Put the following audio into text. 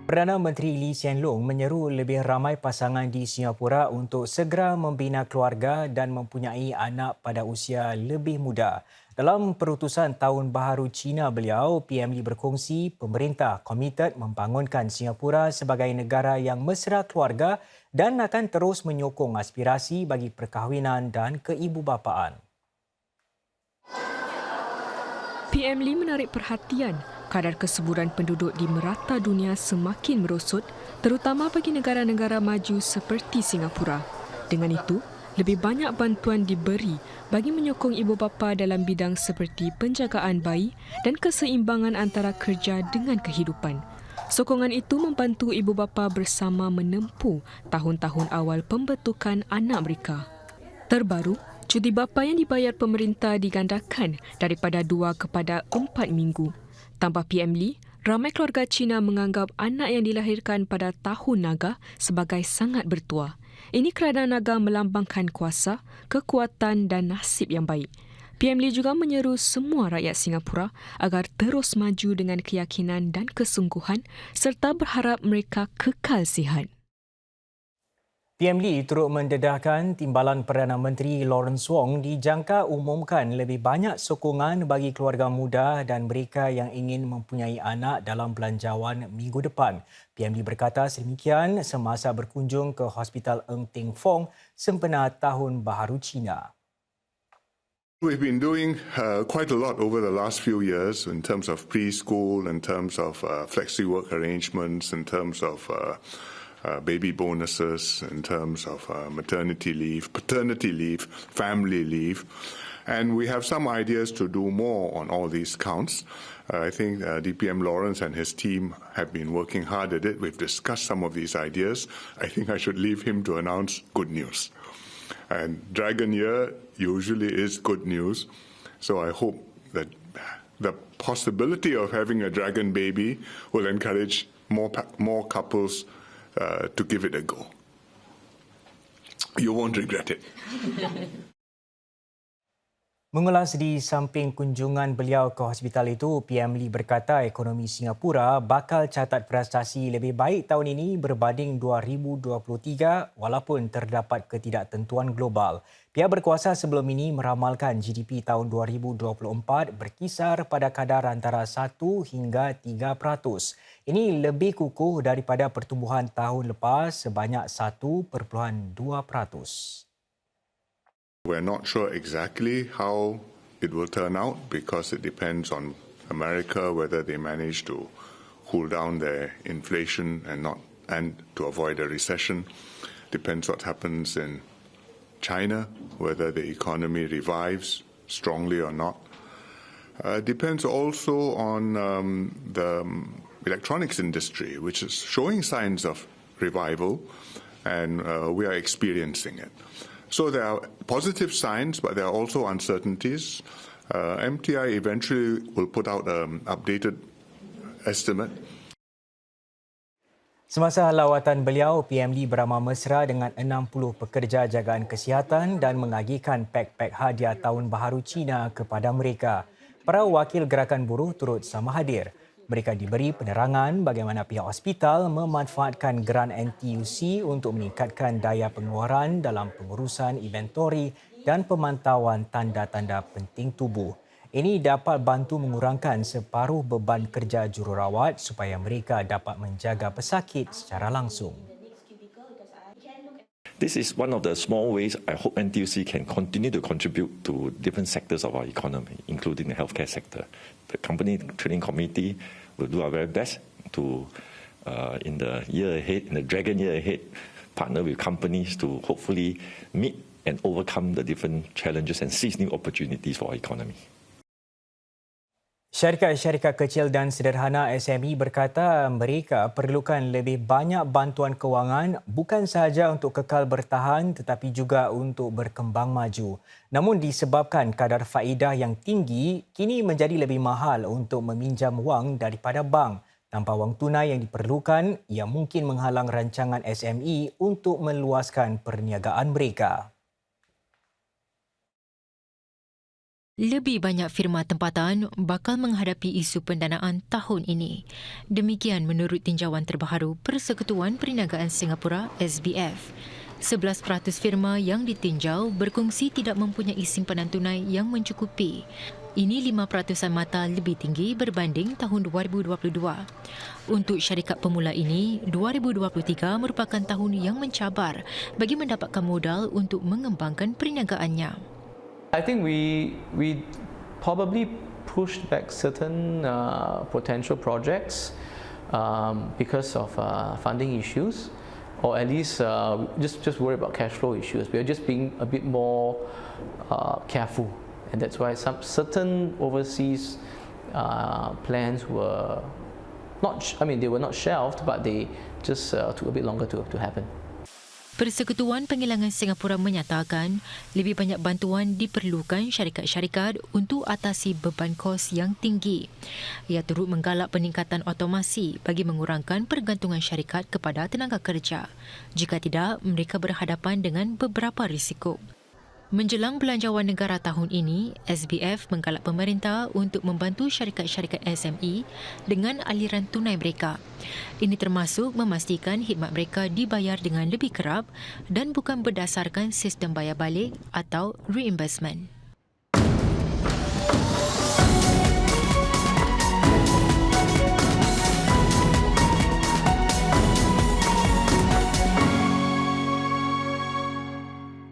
Perdana Menteri Lee Hsien Loong menyeru lebih ramai pasangan di Singapura untuk segera membina keluarga dan mempunyai anak pada usia lebih muda. Dalam perutusan Tahun Baharu Cina beliau, PM Lee berkongsi pemerintah komited membangunkan Singapura sebagai negara yang mesra keluarga dan akan terus menyokong aspirasi bagi perkahwinan dan keibubapaan. PM Lee menarik perhatian kadar kesuburan penduduk di merata dunia semakin merosot, terutama bagi negara-negara maju seperti Singapura. Dengan itu, lebih banyak bantuan diberi bagi menyokong ibu bapa dalam bidang seperti penjagaan bayi dan keseimbangan antara kerja dengan kehidupan. Sokongan itu membantu ibu bapa bersama menempuh tahun-tahun awal pembentukan anak mereka. Terbaru, cuti bapa yang dibayar pemerintah digandakan daripada 2 kepada 4 minggu. Tambah PM Lee, ramai keluarga Cina menganggap anak yang dilahirkan pada tahun naga sebagai sangat bertuah. Ini kerana naga melambangkan kuasa, kekuatan dan nasib yang baik. PM Lee juga menyeru semua rakyat Singapura agar terus maju dengan keyakinan dan kesungguhan serta berharap mereka kekal sihat. PM Lee turut mendedahkan timbalan Perdana Menteri Lawrence Wong dijangka umumkan lebih banyak sokongan bagi keluarga muda dan mereka yang ingin mempunyai anak dalam belanjawan minggu depan. PM Lee berkata sedemikian semasa berkunjung ke Hospital Ng Teng Fong sempena Tahun Baharu Cina. We've been doing quite a lot over the last few years in terms of preschool, in terms of flexi work arrangements, in terms of baby bonuses, in terms of maternity leave, paternity leave, family leave. And we have some ideas to do more on all these counts. I think DPM Lawrence and his team have been working hard at it. We've discussed some of these ideas. I think I should leave him to announce good news. And Dragon Year usually is good news. So I hope that the possibility of having a dragon baby will encourage more couples to give it a go. You won't regret it. Mengulas di samping kunjungan beliau ke hospital itu, PM Lee berkata ekonomi Singapura bakal catat prestasi lebih baik tahun ini berbanding 2023 walaupun terdapat ketidaktentuan global. Pihak berkuasa sebelum ini meramalkan GDP tahun 2024 berkisar pada kadar antara 1 hingga 3%. Ini lebih kukuh daripada pertumbuhan tahun lepas sebanyak 1.2%. We're not sure exactly how it will turn out because it depends on America, whether they manage to cool down their inflation and to avoid a recession. Depends what happens in China, whether the economy revives strongly or not. Depends also on the electronics industry, which is showing signs of revival, and we are experiencing it. So there are positive signs, but there are also uncertainties. MTI eventually will put out an updated estimate. Semasa lawatan beliau, PM Lee beramal mesra dengan 60 pekerja jagaan kesihatan dan mengagihkan pek-pek hadiah Tahun Baharu Cina kepada mereka. Para wakil gerakan buruh turut sama hadir. Mereka diberi penerangan bagaimana pihak hospital memanfaatkan geran NTUC untuk meningkatkan daya pengeluaran dalam pengurusan inventori dan pemantauan tanda-tanda penting tubuh. Ini dapat bantu mengurangkan separuh beban kerja jururawat supaya mereka dapat menjaga pesakit secara langsung. This is one of the small ways I hope NTUC can continue to contribute to different sectors of our economy, including the healthcare sector. The company training committee will do our very best to, in the year ahead, in the dragon year ahead, partner with companies to hopefully meet and overcome the different challenges and seize new opportunities for our economy. Syarikat-syarikat kecil dan sederhana SME berkata mereka perlukan lebih banyak bantuan kewangan bukan sahaja untuk kekal bertahan tetapi juga untuk berkembang maju. Namun disebabkan kadar faedah yang tinggi, kini menjadi lebih mahal untuk meminjam wang daripada bank. Tanpa wang tunai yang diperlukan, ia mungkin menghalang rancangan SME untuk meluaskan perniagaan mereka. Lebih banyak firma tempatan bakal menghadapi isu pendanaan tahun ini. Demikian menurut tinjauan terbaru Persekutuan Perniagaan Singapura SBF. 11% firma yang ditinjau berkongsi tidak mempunyai simpanan tunai yang mencukupi. Ini 5% mata lebih tinggi berbanding tahun 2022. Untuk syarikat pemula ini, 2023 merupakan tahun yang mencabar bagi mendapatkan modal untuk mengembangkan perniagaannya. I think we probably pushed back certain potential projects because of funding issues, or at least just worry about cash flow issues. We are just being a bit more careful, and that's why some certain overseas plans were not. They were not shelved, but they just took a bit longer to happen. Persekutuan Penghilangan Singapura menyatakan lebih banyak bantuan diperlukan syarikat-syarikat untuk atasi beban kos yang tinggi. Ia turut menggalak peningkatan otomasi bagi mengurangkan pergantungan syarikat kepada tenaga kerja. Jika tidak, mereka berhadapan dengan beberapa risiko. Menjelang belanjawan negara tahun ini, SBF menggalak pemerintah untuk membantu syarikat-syarikat SME dengan aliran tunai mereka. Ini termasuk memastikan khidmat mereka dibayar dengan lebih kerap dan bukan berdasarkan sistem bayar balik atau reimbursement.